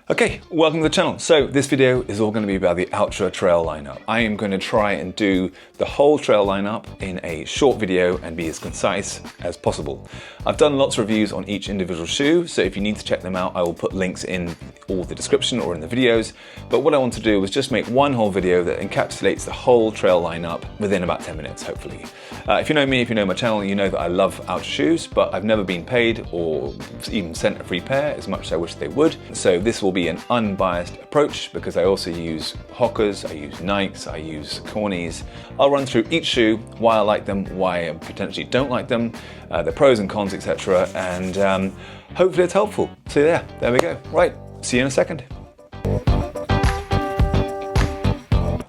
Okay, welcome to the channel. So this video is all going to be about the Altra trail lineup. I am going to try and do the whole trail lineup in a short video and be as concise as possible. I've done lots of reviews on each individual shoe, so if you need to check them out, I will put links in all the description or in the videos. But what I want to do is just make one whole video that encapsulates the whole trail lineup within about 10 minutes, hopefully. If you know me, if you know my channel, you know that I love Altra shoes, but I've never been paid or even sent a free pair, as much as I wish they would. So this will be an unbiased approach because I also use Hokas, I use Nikes, I use Cornies. I'll run through each shoe, why I like them, why I potentially don't like them, the pros and cons, etc. And hopefully it's helpful. So yeah, there we go. Right, see you in a second.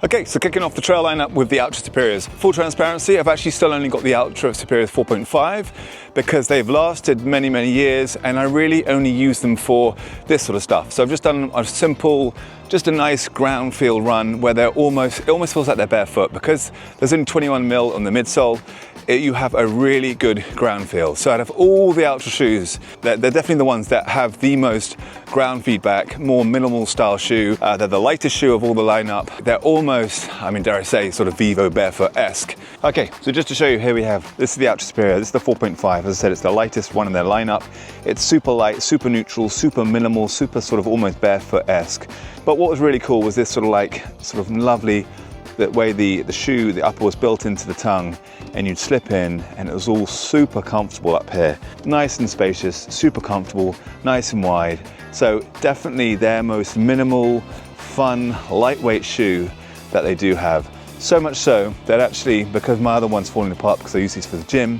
Okay, so kicking off the trail lineup with the Altra Superiors. Full transparency, I've actually still only got the Altra Superiors 4.5 because they've lasted many, many years and I really only use them for this sort of stuff. So I've just done a simple, just a nice ground feel run where it almost feels like they're barefoot because there's only 21 mil on the midsole. You have a really good ground feel. So out of all the Altra shoes, they're definitely the ones that have the most ground feedback, more minimal style shoe. They're the lightest shoe of all the lineup. They're almost, I mean, dare I say, sort of Vivo barefoot-esque. Okay, so just to show you, here we have, this is the Altra Superior, this is the 4.5. As I said, it's the lightest one in their lineup. It's super light, super neutral, super minimal, super sort of almost barefoot-esque. But what was really cool was this sort of lovely, the way the shoe, the upper was built into the tongue and you'd slip in and it was all super comfortable up here. Nice and spacious, super comfortable, nice and wide. So definitely their most minimal, fun, lightweight shoe that they do have. So much so that actually, because my other one's falling apart because I use these for the gym,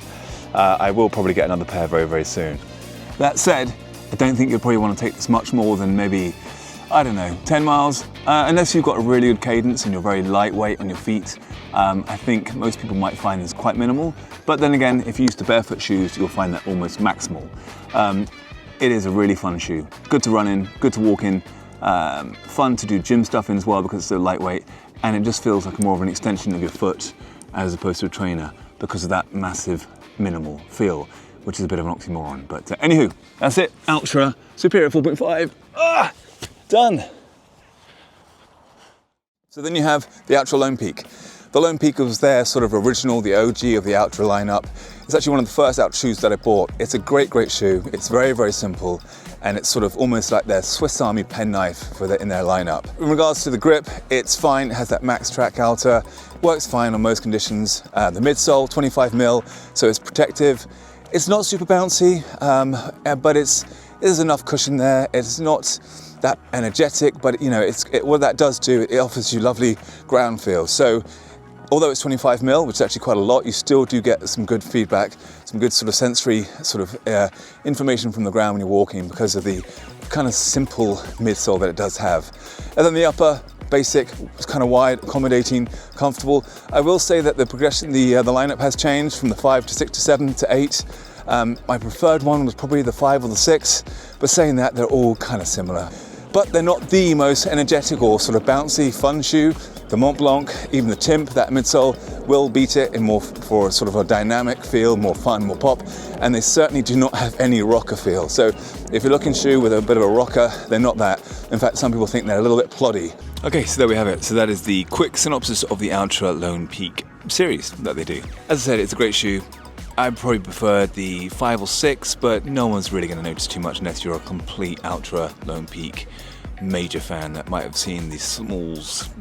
I will probably get another pair very, very soon. That said, I don't think you'll probably want to take this much more than maybe, I don't know, 10 miles, unless you've got a really good cadence and you're very lightweight on your feet. I think most people might find this quite minimal, but then again, if you use the barefoot shoes, you'll find that almost maximal. It is a really fun shoe. Good to run in, good to walk in, fun to do gym stuff in as well because it's so lightweight, and it just feels like more of an extension of your foot as opposed to a trainer because of that massive minimal feel, which is a bit of an oxymoron. But anywho, that's it, Altra Superior 4.5. Done. So then you have the Altra LONEPEAL. The LONEPEAL was their sort of original, the OG of the Altra lineup. It's actually one of the first Altra shoes that I bought. It's a great, great shoe. It's very, very simple. And it's sort of almost like their Swiss Army penknife in their lineup. In regards to the grip, it's fine. It has that Max Track Altra. Works fine on most conditions. The midsole, 25 mil, so it's protective. It's not super bouncy, but there's enough cushion there. It's not that energetic, but you know, what that does do, it offers you lovely ground feel. So although it's 25 mil, which is actually quite a lot, you still do get some good feedback, some good sort of sensory information from the ground when you're walking because of the kind of simple midsole that it does have. And then the upper, basic, it's kind of wide, accommodating, comfortable. I will say that the progression, the lineup has changed from the 5 to 6 to 7 to 8. My preferred one was probably the 5 or the 6, but saying that, they're all kind of similar. But they're not the most energetic or sort of bouncy, fun shoe. The Mont Blanc, even the TIMP, that midsole, will beat it in more for sort of a dynamic feel, more fun, more pop, and they certainly do not have any rocker feel. So if you're looking shoe with a bit of a rocker, they're not that. In fact, some people think they're a little bit ploddy. Okay, so there we have it. So that is the quick synopsis of the Altra LONEPEAL series that they do. As I said, it's a great shoe. I probably prefer the 5 or 6, but no one's really going to notice too much unless you're a complete Altra LONEPEAL major fan that might have seen these small,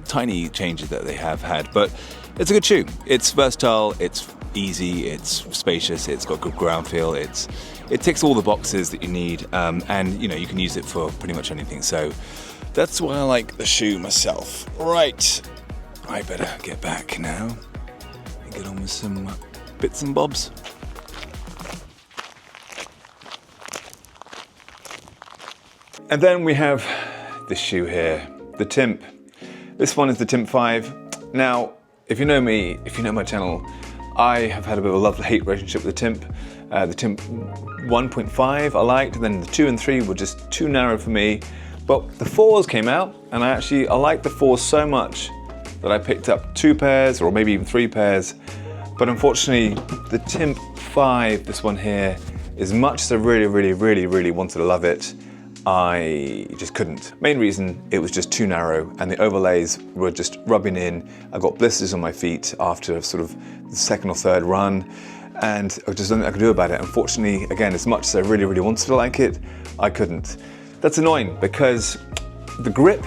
tiny changes that they have had. But it's a good shoe. It's versatile, it's easy, it's spacious, it's got good ground feel, it ticks all the boxes that you need, and you know, you can use it for pretty much anything. So that's why I like the shoe myself. Right, I better get back now and get on with some bits and bobs. And then we have this shoe here, the TIMP. This one is the TIMP 5. Now, if you know me, if you know my channel, I have had a bit of a love-hate relationship with the TIMP. The TIMP 1.5 I liked, then the 2 and 3 were just too narrow for me. But the 4s came out, and I liked the 4s so much that I picked up 2 pairs, or maybe even 3 pairs. But unfortunately, the TIMP 5, this one here, as much as I really wanted to love it, I just couldn't. Main reason, it was just too narrow and the overlays were just rubbing in. I got blisters on my feet after sort of the second or third run, and I just nothing I could do about it. Unfortunately, again, as much as I really, really wanted to like it, I couldn't. That's annoying because the grip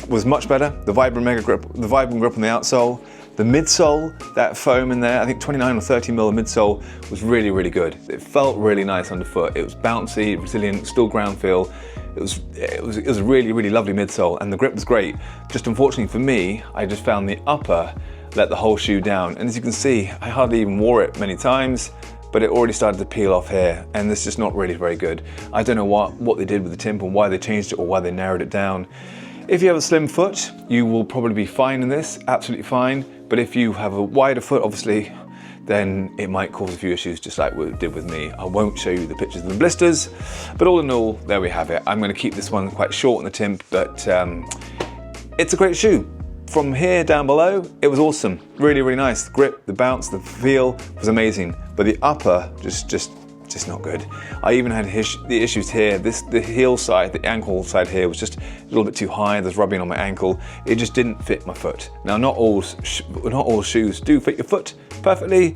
was much better. The Vibrant grip on the outsole, the midsole, that foam in there, I think 29 or 30 mil of midsole was really, really good. It felt really nice underfoot. It was bouncy, resilient, still ground feel. It was a really, really lovely midsole, and the grip was great. Just unfortunately for me, I just found the upper let the whole shoe down. And as you can see, I hardly even wore it many times, but it already started to peel off here, and this is just not really very good. I don't know what they did with the TIMP and why they changed it or why they narrowed it down. If you have a slim foot, you will probably be fine in this, absolutely fine. But if you have a wider foot, obviously, then it might cause a few issues, just like what it did with me. I won't show you the pictures of the blisters, but all in all, there we have it. I'm gonna keep this one quite short on the TIMP, but it's a great shoe. From here down below, it was awesome. Really, really nice. The grip, the bounce, the feel was amazing. But the upper, just not good. I even had the issues here. The heel side, the ankle side here was just a little bit too high. There's rubbing on my ankle. It just didn't fit my foot. Now, not all shoes do fit your foot perfectly,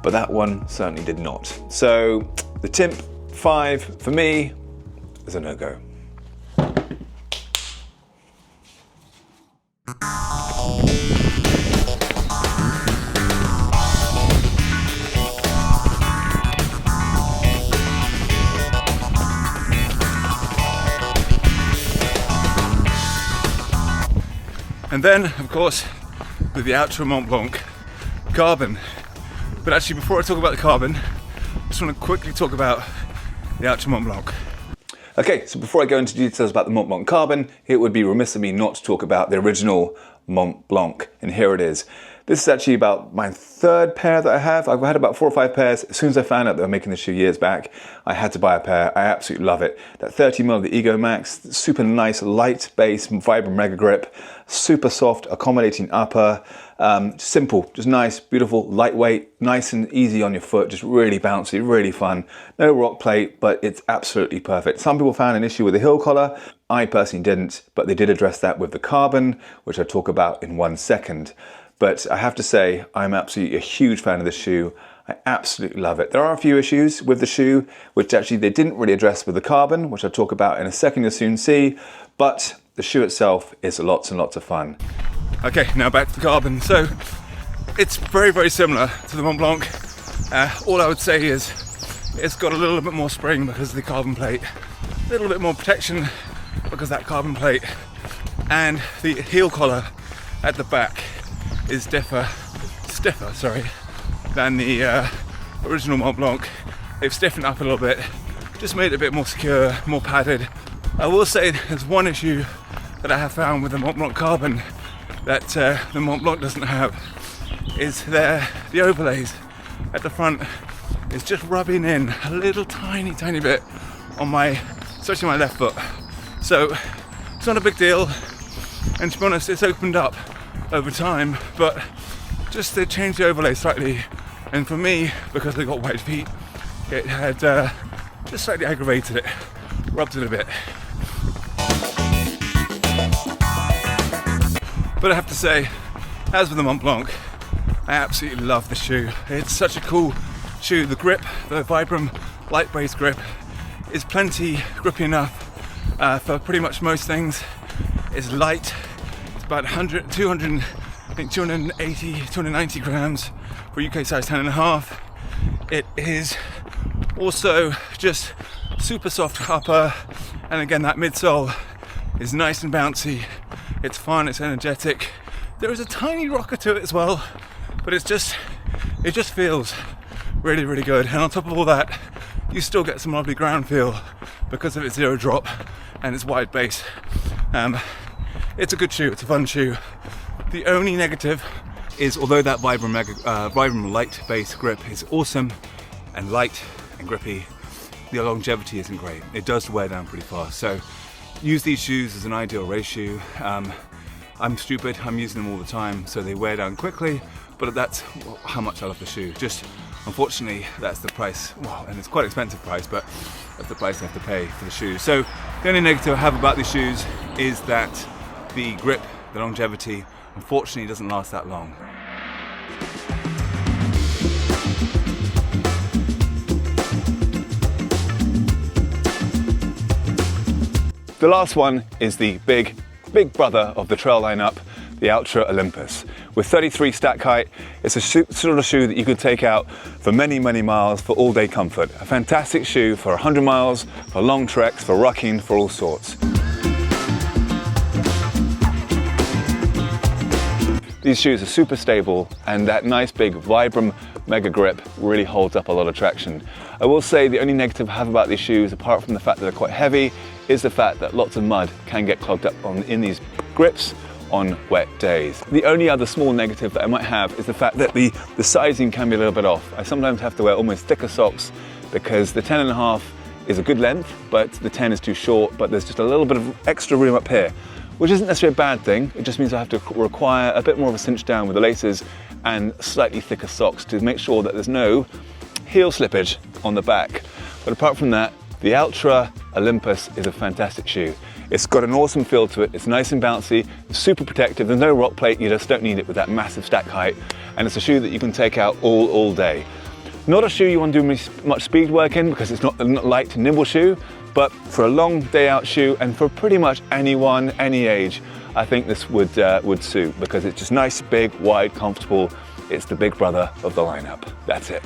but that one certainly did not. So the TIMP 5 for me is a no-go. And then, of course, with the Altra Mont Blanc carbon. But actually, before I talk about the carbon, I just want to quickly talk about the Altra Mont Blanc. Okay, so before I go into details about the Mont Blanc carbon, it would be remiss of me not to talk about the original Mont Blanc, and here it is. This is actually about my third pair that I have. I've had about 4 or 5 pairs. As soon as I found out they were making the shoe years back, I had to buy a pair. I absolutely love it. That 30 mil of the Ego Max, super nice, light base, Vibram Mega Grip, super soft, accommodating upper, simple, just nice, beautiful, lightweight, nice and easy on your foot, just really bouncy, really fun. No rock plate, but it's absolutely perfect. Some people found an issue with the heel collar. I personally didn't, but they did address that with the carbon, which I'll talk about in 1 second. But I have to say, I'm absolutely a huge fan of this shoe. I absolutely love it. There are a few issues with the shoe, which actually they didn't really address with the carbon, which I'll talk about in a second, you'll soon see. But the shoe itself is lots and lots of fun. Okay, now back to the carbon. So it's very, very similar to the Mont Blanc. All I would say is it's got a little bit more spring because of the carbon plate, a little bit more protection because of that carbon plate, and the heel collar at the back is stiffer, than the original Mont Blanc. They've stiffened up a little bit, just made it a bit more secure, more padded. I will say there's one issue that I have found with the Mont Blanc carbon that the Mont Blanc doesn't have, is the overlays at the front is just rubbing in a little tiny bit on especially my left foot. So it's not a big deal, and to be honest, it's opened up over time, but just they changed the overlay slightly, and for me, because I got wide feet, it had just slightly aggravated it, rubbed it a bit. But I have to say, as with the Mont Blanc, I absolutely love the shoe. It's such a cool shoe. The grip, the Vibram light base grip, is plenty grippy enough for pretty much most things. It's light. It's about 280, 290 grams for UK size 10.5. It is also just super soft upper, and again that midsole is nice and bouncy. It's fun, it's energetic. There is a tiny rocker to it as well, but it just feels really, really good. And on top of all that, you still get some lovely ground feel because of its zero drop and its wide base. It's a good shoe, it's a fun shoe. The only negative is, although that Vibram light base grip is awesome and light and grippy, the longevity isn't great. It does wear down pretty fast. So use these shoes as an ideal race shoe. I'm stupid, I'm using them all the time, so they wear down quickly, but that's how much I love the shoe. Just unfortunately, that's the price. Well, and it's quite an expensive price, but that's the price I have to pay for the shoes. So the only negative I have about these shoes is that the grip, the longevity, unfortunately doesn't last that long. The last one is the big brother of the trail lineup, the Altra Olympus. With 33 stack height, it's a sort of shoe that you could take out for many, many miles for all day comfort. A fantastic shoe for 100 miles, for long treks, for rucking, for all sorts. These shoes are super stable, and that nice big Vibram Mega Grip really holds up a lot of traction. I will say the only negative I have about these shoes, apart from the fact that they're quite heavy, is the fact that lots of mud can get clogged up in these grips on wet days. The only other small negative that I might have is the fact that the sizing can be a little bit off. I sometimes have to wear almost thicker socks because the 10.5 is a good length, but the 10 is too short, but there's just a little bit of extra room up here, which isn't necessarily a bad thing. It just means I have to require a bit more of a cinch down with the laces and slightly thicker socks to make sure that there's no heel slippage on the back. But apart from that, the Altra Olympus is a fantastic shoe. It's got an awesome feel to it. It's nice and bouncy, it's super protective. There's no rock plate, you just don't need it with that massive stack height. And it's a shoe that you can take out all day. Not a shoe you want to do much speed work in because it's not a light, nimble shoe, but for a long day out shoe and for pretty much anyone, any age, I think this would suit because it's just nice, big, wide, comfortable. It's the big brother of the lineup. That's it.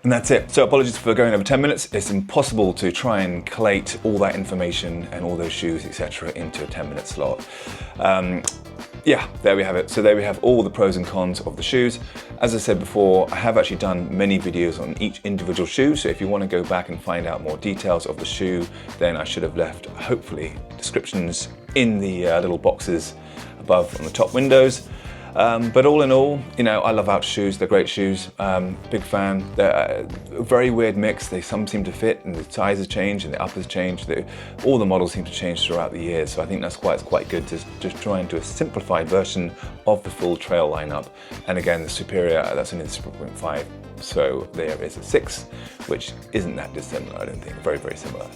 And that's it. So apologies for going over 10 minutes. It's impossible to try and collate all that information and all those shoes, etc. into a 10-minute slot. Yeah, there we have it. So there we have all the pros and cons of the shoes. As I said before, I have actually done many videos on each individual shoe. So if you want to go back and find out more details of the shoe, then I should have left, hopefully, descriptions in the little boxes above on the top windows. But all in all, you know, I love Altra shoes. They're great shoes. Big fan. They're a very weird mix. Some seem to fit, and the sizes change, and the uppers change. All the models seem to change throughout the years. So I think that's quite good to just try and do a simplified version of the full trail lineup. And again, the Superior, that's only the 0.5. So there is a 6, which isn't that dissimilar, I don't think. Very, very similar.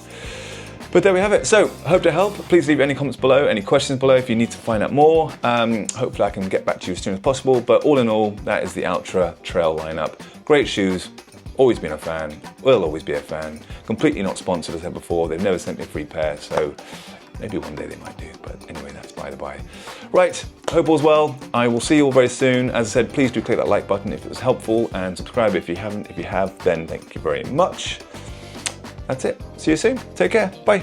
But there we have it. So I hope to help. Please leave any comments below, any questions below if you need to find out more. Hopefully I can get back to you as soon as possible. But all in all, that is the Altra trail lineup. Great shoes. Always been a fan. Will always be a fan. Completely not sponsored, as I said before. They've never sent me a free pair, so maybe one day they might do. But anyway, that's by the by. Right, hope all's well. I will see you all very soon. As I said, please do click that like button if it was helpful, and subscribe if you haven't. If you have, then thank you very much. That's it. See you soon. Take care. Bye.